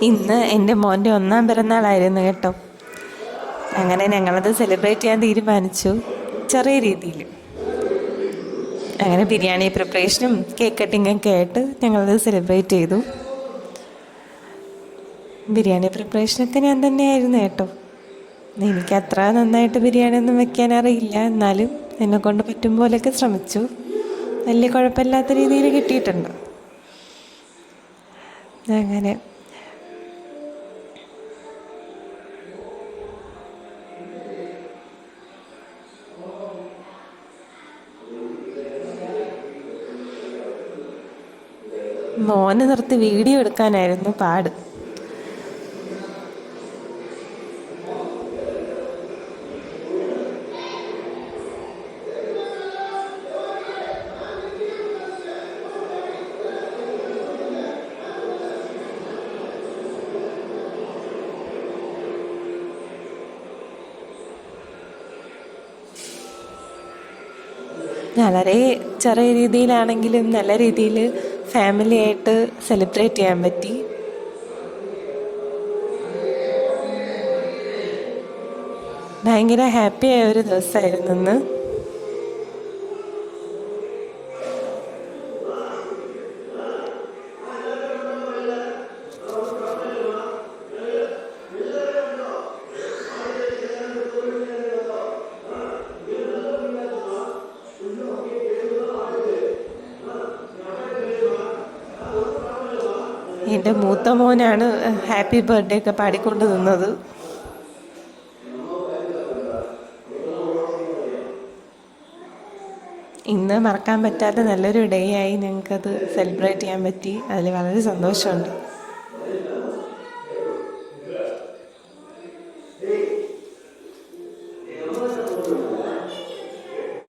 ഇന്ന് എൻ്റെ മോൻ്റെ 1ാം പിറന്നാളായിരുന്നു കേട്ടോ. അങ്ങനെ ഞങ്ങളത് സെലിബ്രേറ്റ് ചെയ്യാൻ തീരുമാനിച്ചു, ചെറിയ രീതിയിൽ. അങ്ങനെ ബിരിയാണി പ്രിപ്പറേഷനും കേക്ക് കട്ടിങ്ങൊക്കെ ആയിട്ട് ഞങ്ങളത് സെലിബ്രേറ്റ് ചെയ്തു. ബിരിയാണി പ്രിപ്പറേഷനൊക്കെ ഞാൻ തന്നെയായിരുന്നു കേട്ടോ. എനിക്ക് അത്ര നന്നായിട്ട് ബിരിയാണി ഒന്നും വെക്കാൻ അറിയില്ല, എന്നാലും എന്നെക്കൊണ്ട് പറ്റും പോലെയൊക്കെ ശ്രമിച്ചു. വലിയ കുഴപ്പമില്ലാത്ത രീതിയിൽ കിട്ടിയിട്ടുണ്ട്. അങ്ങനെ മോനെ നിർത്തി വീഡിയോ എടുക്കാനായിരുന്നു പാട്. വളരെ ചെറിയ രീതിയിലാണെങ്കിലും നല്ല രീതിയിൽ ഫാമിലി ആയിട്ട് സെലിബ്രേറ്റ് ചെയ്യാൻ പറ്റി. ഭയങ്കര ഹാപ്പിയായ ഒരു ദിവസമായിരുന്നു ഇന്ന്. എൻ്റെ മൂത്ത മോനാണ് ഹാപ്പി ബർത്ത്ഡേ ഒക്കെ പാടിക്കൊണ്ട് നിന്നത്. ഇന്ന് മറക്കാൻ പറ്റാത്ത നല്ലൊരു ഡേ ആയി. ഞങ്ങൾക്കത് സെലിബ്രേറ്റ് ചെയ്യാൻ പറ്റി. അതിൽ വളരെ സന്തോഷമുണ്ട്.